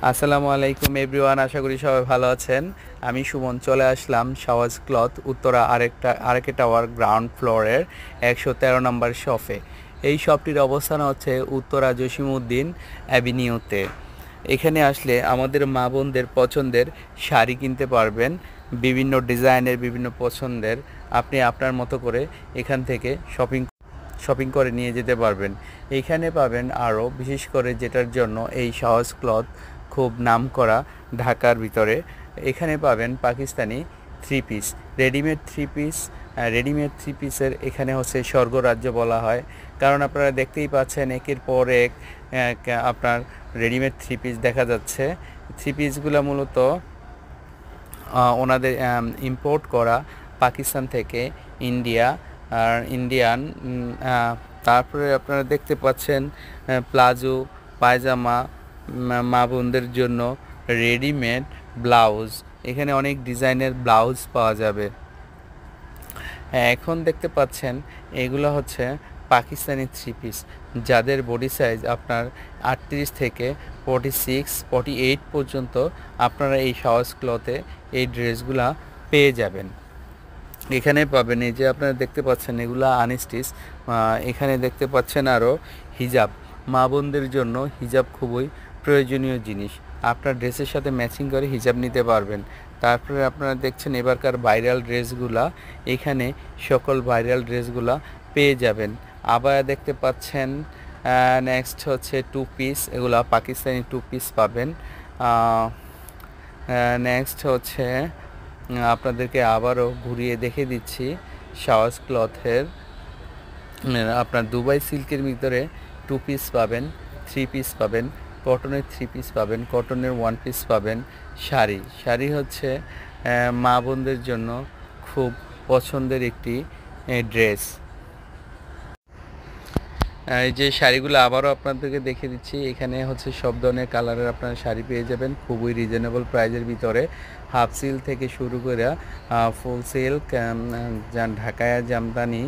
আসসালামু আলাইকুম এভরিওয়ান, আশা করি সবাই ভালো আছেন। আমি সুমন চলে আসলাম শাওয়াজ ক্লথ উত্তরা আরেকে টাওয়ার গ্রাউন্ড ফ্লোরের 113 নম্বর শপে। এই শপটির অবস্থান হচ্ছে উত্তরা জসিমউদ্দিন অ্যাভিনিউতে। এখানে আসলে আমাদের মা বোনদের পছন্দের শাড়ি কিনতে পারবেন, বিভিন্ন ডিজাইনের, বিভিন্ন পছন্দের। আপনি আপনার মতো করে এখান থেকে শপিং করে নিয়ে যেতে পারবেন। এইখানে পাবেন আরও বিশেষ করে যেটার জন্য এই শাওয়াজ ক্লথ খুব নামকরা ঢাকার ভিতরে, এখানে পাবেন Pakistani three piece, readymade three piece. Readymade three পিসের এখানে হচ্ছে স্বর্গরাজ্য বলা হয়, কারণ আপনারা দেখতেই পাচ্ছেন একের পর এক আপনার রেডিমেড থ্রি পিস দেখা যাচ্ছে। থ্রি পিসগুলো মূলত ওনাদের ইম্পোর্ট করা পাকিস্তান থেকে, ইন্ডিয়া আর ইন্ডিয়ান। তারপরে আপনারা দেখতে পাচ্ছেন প্লাজো, পায়জামা, মা বোনদের জন্য রেডিমেড ব্লাউজ। এখানে অনেক ডিজাইনের ব্লাউজ পাওয়া যাবে। এখন দেখতে পাচ্ছেন এগুলো হচ্ছে পাকিস্তানি থ্রি পিস, যাদের বডি সাইজ আপনার 38 থেকে 46, 48 পর্যন্ত আপনারা এই শাওয়াজ ক্লথে এই ড্রেসগুলা পেয়ে যাবেন। এখানে পাবেন, এই যে আপনারা দেখতে পাচ্ছেন এগুলা আনস্টিচ। এখানে দেখতে পাচ্ছেন আরও হিজাব। মা বোনদের জন্য হিজাব খুবই প্রয়োজনীয় জিনিস, আপনার ড্রেসের সাথে ম্যাচিং করে হিজাব নিতে পারবেন। তারপরে আপনারা দেখছেন এবারকার ভাইরাল ড্রেসগুলা, এখানে সকল ভাইরাল ড্রেসগুলা পেয়ে যাবেন। আবায়া দেখতে পাচ্ছেন, নেক্সট হচ্ছে টু পিস, এগুলা পাকিস্তানি টু পিস পাবেন। নেক্সট হচ্ছে আপনাদেরকে আবারও ঘুরিয়ে দেখে দিচ্ছি শাওয়াজ ক্লথের। আপনার দুবাই সিল্কের ভিতরে টু পিস পাবেন, থ্রি পিস পাবেন, কটনের থ্রি পিস পাবেন, কটনের ওয়ান পিস পাবেন। শাড়ি হচ্ছে মা বোনদের জন্য খুব পছন্দের একটি ড্রেস। এই যে শাড়িগুলো আবারও আপনাদেরকে দেখে দিচ্ছি, এখানে হচ্ছে সব ধরনের কালারের আপনারা শাড়ি পেয়ে যাবেন খুবই রিজনেবল প্রাইজের ভিতরে। হাফ সিল্ক থেকে শুরু করে ফুল সিল্ক, ঢাকায়া jamdani,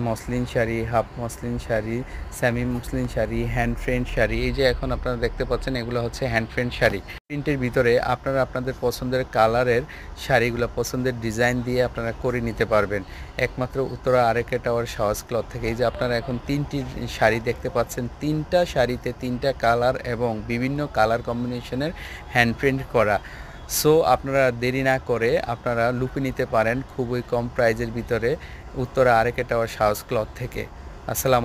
muslin sari, half muslin sari, semi muslin sari, হ্যান্ড ফ্রেন্ড শাড়ি। এই যে এখন আপনারা দেখতে পাচ্ছেন এগুলো হচ্ছে হ্যান্ড ফ্রেন্ড শাড়ি। প্রিন্টের ভিতরে আপনারা আপনাদের পছন্দের কালারের শাড়িগুলো পছন্দের ডিজাইন দিয়ে আপনারা করে নিতে পারবেন একমাত্র উত্তরা আরেকে টাওয়ার শাওয়াজ ক্লথ থেকে। এই যে আপনারা এখন 3টি শাড়ি দেখতে পাচ্ছেন, 3টা শাড়িতে 3টা কালার এবং বিভিন্ন কালার কম্বিনেশনের হ্যান্ড প্রিন্ট করা। সো আপনারা দেরি না করে আপনারা লুপে নিতে পারেন খুবই কম প্রাইজের ভিতরে উত্তরা আরেকে টাওয়ার শাওয়াজ ক্লথ থেকে। আসসালামু